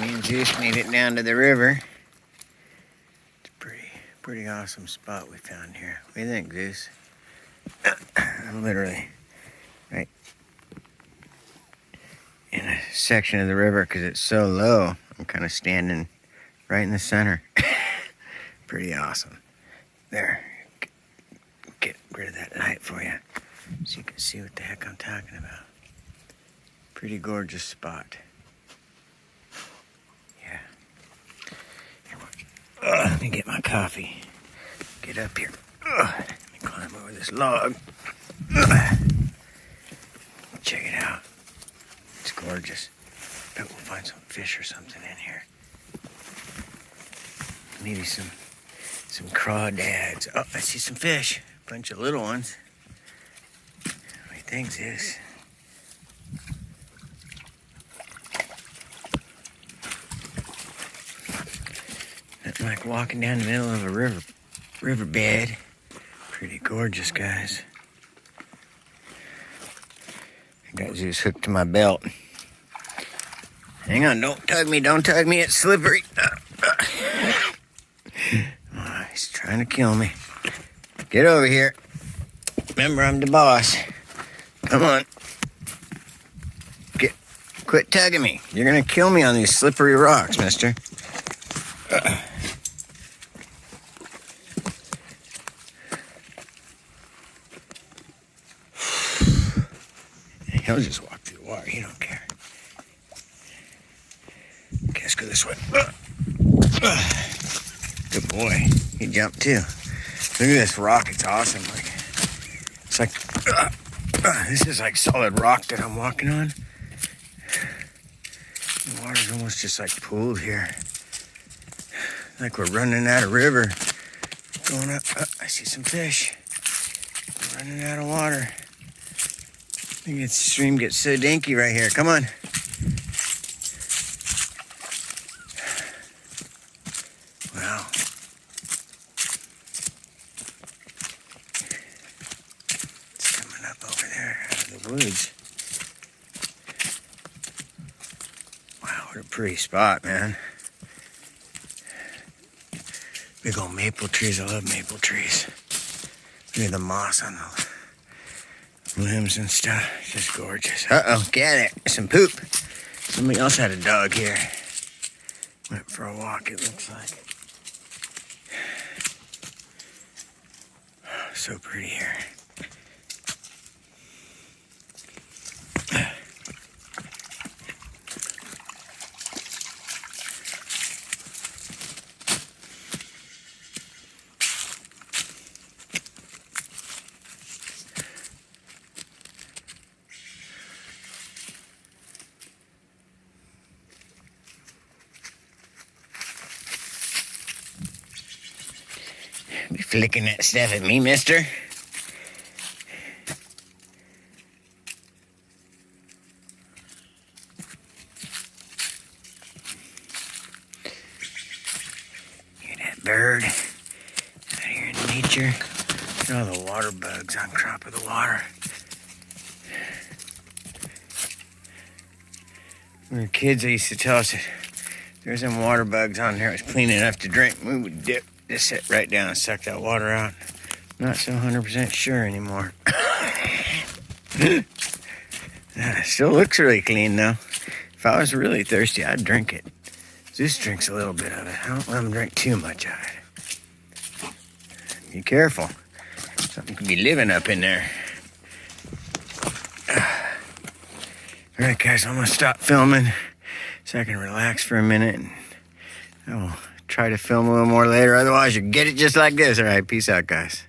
Me and Zeus made it down to the river. It's a pretty awesome spot we found here. What do you think, Zeus? I'm literally right in a section of the river because it's so low. I'm kind of standing right in the center. Pretty awesome. There, get rid of that light for you so you can see what the heck I'm talking about. Pretty gorgeous spot. Yeah. Let me get my coffee. Get up here. Let me climb over this log. Check it out. It's gorgeous. Bet we'll find some fish or something in here. Maybe some crawdads. Oh, I see some fish. A bunch of little ones. What do you think, Zeus? Nothing like walking down the middle of a riverbed. Pretty gorgeous, guys. I got Zeus hooked to my belt. Hang on, don't tug me, it's slippery. Oh, he's trying to kill me. Get over here. Remember, I'm the boss. Come on. Quit tugging me. You're gonna kill me on these slippery rocks, mister. He'll just walk through the water. He don't care. Okay, let's go this way. Good boy. He jumped too. Look at this rock. It's awesome. It's like this is like solid rock that I'm walking on. The water's almost just like pooled here. Like we're running out of river. Going up. I see some fish. We're running out of water. I think the stream gets so dinky right here. Come on. Wow. It's coming up over there out of the woods. Wow, what a pretty spot, man. Big old maple trees. I love maple trees. Look at the moss on the limbs and stuff. It's just gorgeous. Uh-oh, get it. Some poop. Somebody else had a dog here. Went for a walk, it looks like. So pretty here. Be flicking that stuff at me, mister. Hear that bird out here in nature? Look at all the water bugs on top of the water. When we were kids, they used to tell us that there's some water bugs on there. It was clean enough to drink. We would dip. Just sit right down and suck that water out. Not so 100% sure anymore. Still looks really clean though. If I was really thirsty, I'd drink it. Zeus drinks a little bit of it. I don't let him drink too much of it. Be careful. Something could be living up in there. Alright guys, I'm gonna stop filming so I can relax for a minute and I will try to film a little more later, otherwise you get it just like this. All right, peace out, guys.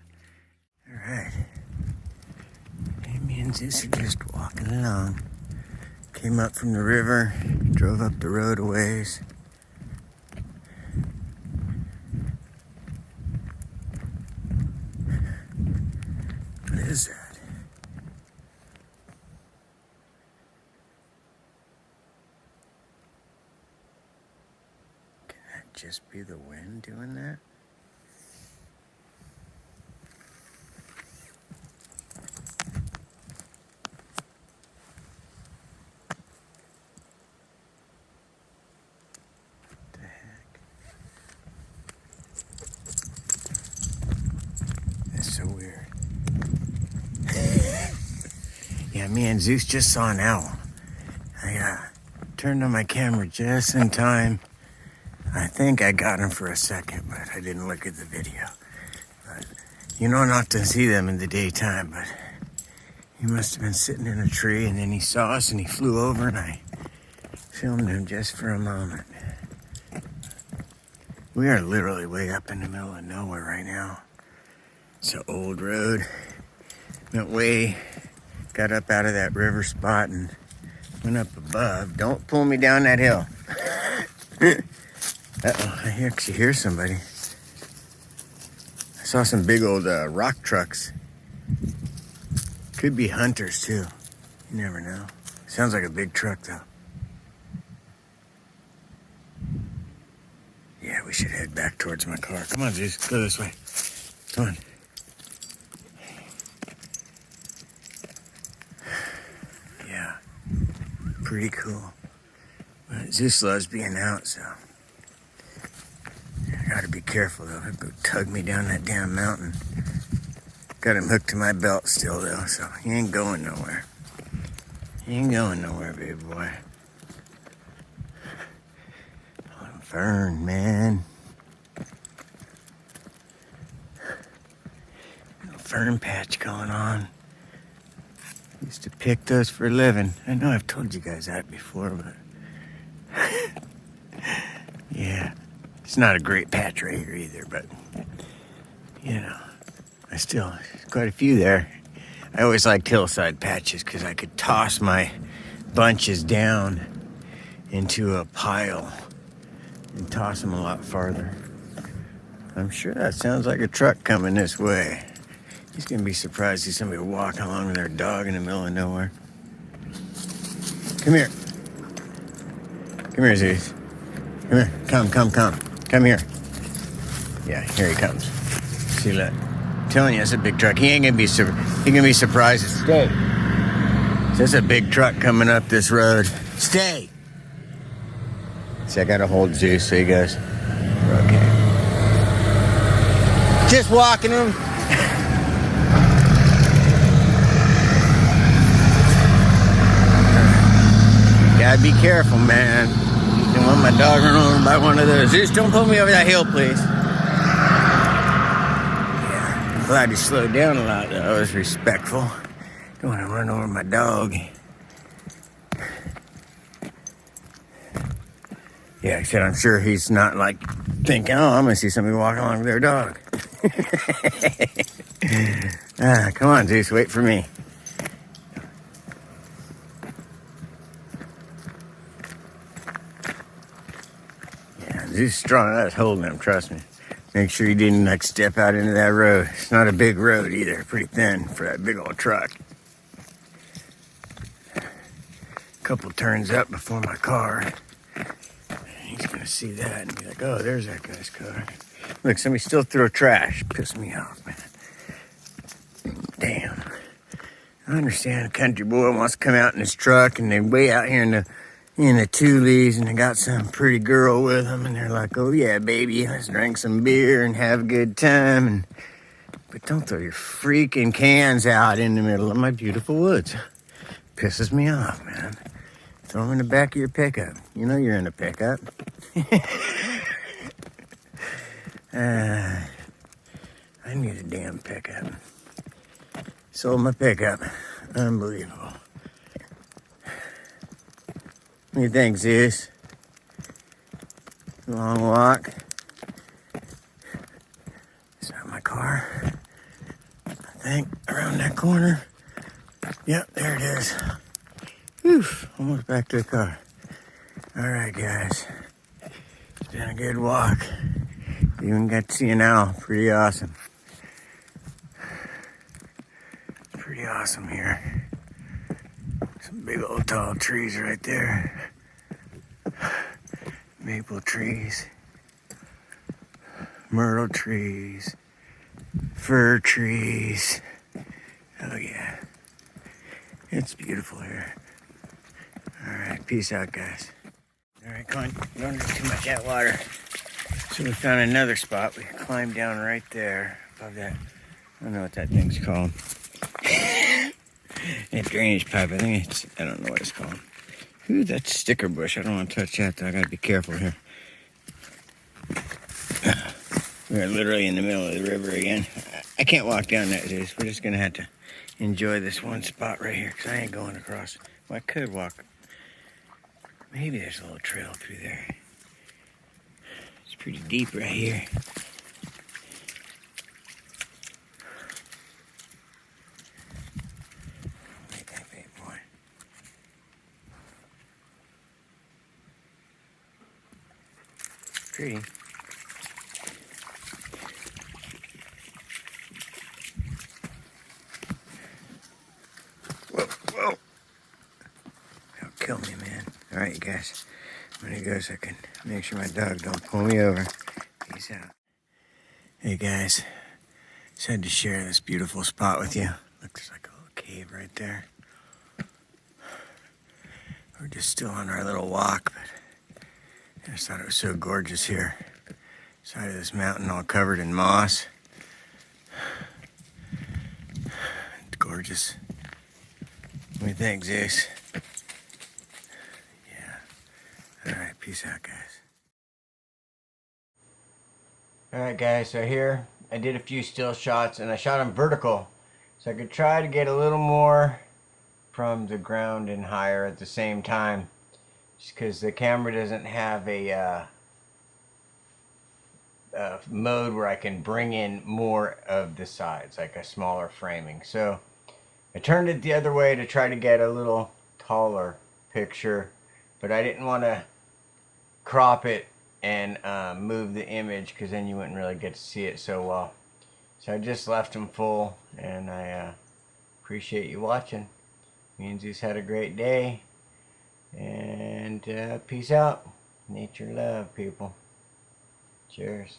All right. Me and Zeus are just walking along. Came up from the river, drove up the road a ways. What is that? Just be the wind doing that? Yeah, me and Zeus just saw an owl. I turned on my camera just in time. I think I got him for a second, but I didn't look at the video. But you know not to see them in the daytime, but he must have been sitting in a tree, and then he saw us and he flew over, and I filmed him just for a moment. We are literally way up in the middle of nowhere right now. It's an old road. Went way, got up out of that river spot and went up above. Don't pull me down that hill. Uh-oh, I actually hear somebody. I saw some big old rock trucks. Could be hunters too. You never know. Sounds like a big truck though. Yeah, we should head back towards my car. Come on, Zeus, go this way. Come on. Yeah, pretty cool. But Zeus loves being out, so I gotta be careful though. He'll go tug me down that damn mountain. Got him hooked to my belt still though, so he ain't going nowhere. He ain't going nowhere, baby boy. Fern, man. Little fern patch going on. Used to pick those for a living. I know I've told you guys that before, but yeah, it's not a great patch right here either, but you know, quite a few there. I always liked hillside patches because I could toss my bunches down into a pile and toss them a lot farther. I'm sure that sounds like a truck coming this way. He's gonna be surprised to see somebody walking along with their dog in the middle of nowhere. Come here. Come here, Zeus. Come here. Come. Come here. Yeah, here he comes. See that? I'm telling you, it's a big truck. He ain't gonna be surprised. Stay. There's a big truck coming up this road. Stay. See, I gotta hold Zeus so he goes, okay. Just walking him. Gotta be careful, man. Don't want my dog run over by one of those. Zeus, don't pull me over that hill, please. Yeah, I'm glad he slowed down a lot, though. I was respectful. Don't want to run over my dog. Yeah, except I'm sure he's not like thinking, oh, I'm gonna see somebody walking along with their dog. Come on, Zeus, wait for me. Yeah, Zeus is strong. I was holding him, trust me. Make sure he didn't like step out into that road. It's not a big road either, pretty thin for that big old truck. Couple turns up before my car. He's gonna see that and be like, oh, there's that guy's car. Look, somebody still threw trash. Pissed me off, man. Damn. I understand a country boy wants to come out in his truck and they're way out here in the Tulies and they got some pretty girl with them and they're like, oh yeah, baby, let's drink some beer and have a good time. But don't throw your freaking cans out in the middle of my beautiful woods. Pisses me off, man. Throw them in the back of your pickup. You know you're in a pickup. I need a damn pickup. Sold my pickup. Unbelievable. What do you think, Zeus? Long walk. Is that my car? I think around that corner. Yep, there it is. Whew, almost back to the car. All right, guys. It's been a good walk. Even got to see an owl. Pretty awesome. Pretty awesome here. Some big old tall trees right there. Maple trees. Myrtle trees. Fir trees. Oh yeah. It's beautiful here. Alright, peace out, guys. Alright, come on. Don't drink too much of that water. So we found another spot. We climbed down right there above that. I don't know what that thing's called. A drainage pipe. I think it's, I don't know what it's called. Ooh, that's sticker bush. I don't want to touch that though. I gotta be careful here. We're literally in the middle of the river again. I can't walk down that, Zeus. We're just gonna have to enjoy this one spot right here because I ain't going across. Well, I could walk. Maybe there's a little trail through there. It's pretty deep right here. Wait, that big boy. Pretty. Whoa, whoa. Don't kill me, man. All right, you guys. I'm gonna go so I can make sure my dog don't pull me over. Peace out. Hey, guys. Just had to share this beautiful spot with you. Looks like a little cave right there. We're just still on our little walk, but I just thought it was so gorgeous here. Side of this mountain all covered in moss. It's gorgeous. What do you think, Zeus? Yeah. Alright, peace out, guys. Alright, guys, so here I did a few still shots and I shot them vertical so I could try to get a little more from the ground and higher at the same time, just because the camera doesn't have a mode where I can bring in more of the sides, like a smaller framing. So I turned it the other way to try to get a little taller picture, but I didn't want to crop it and move the image because then you wouldn't really get to see it so well. So I just left them full, and I appreciate you watching. Me and Zeus had a great day, and peace out. Nature love, people. Cheers.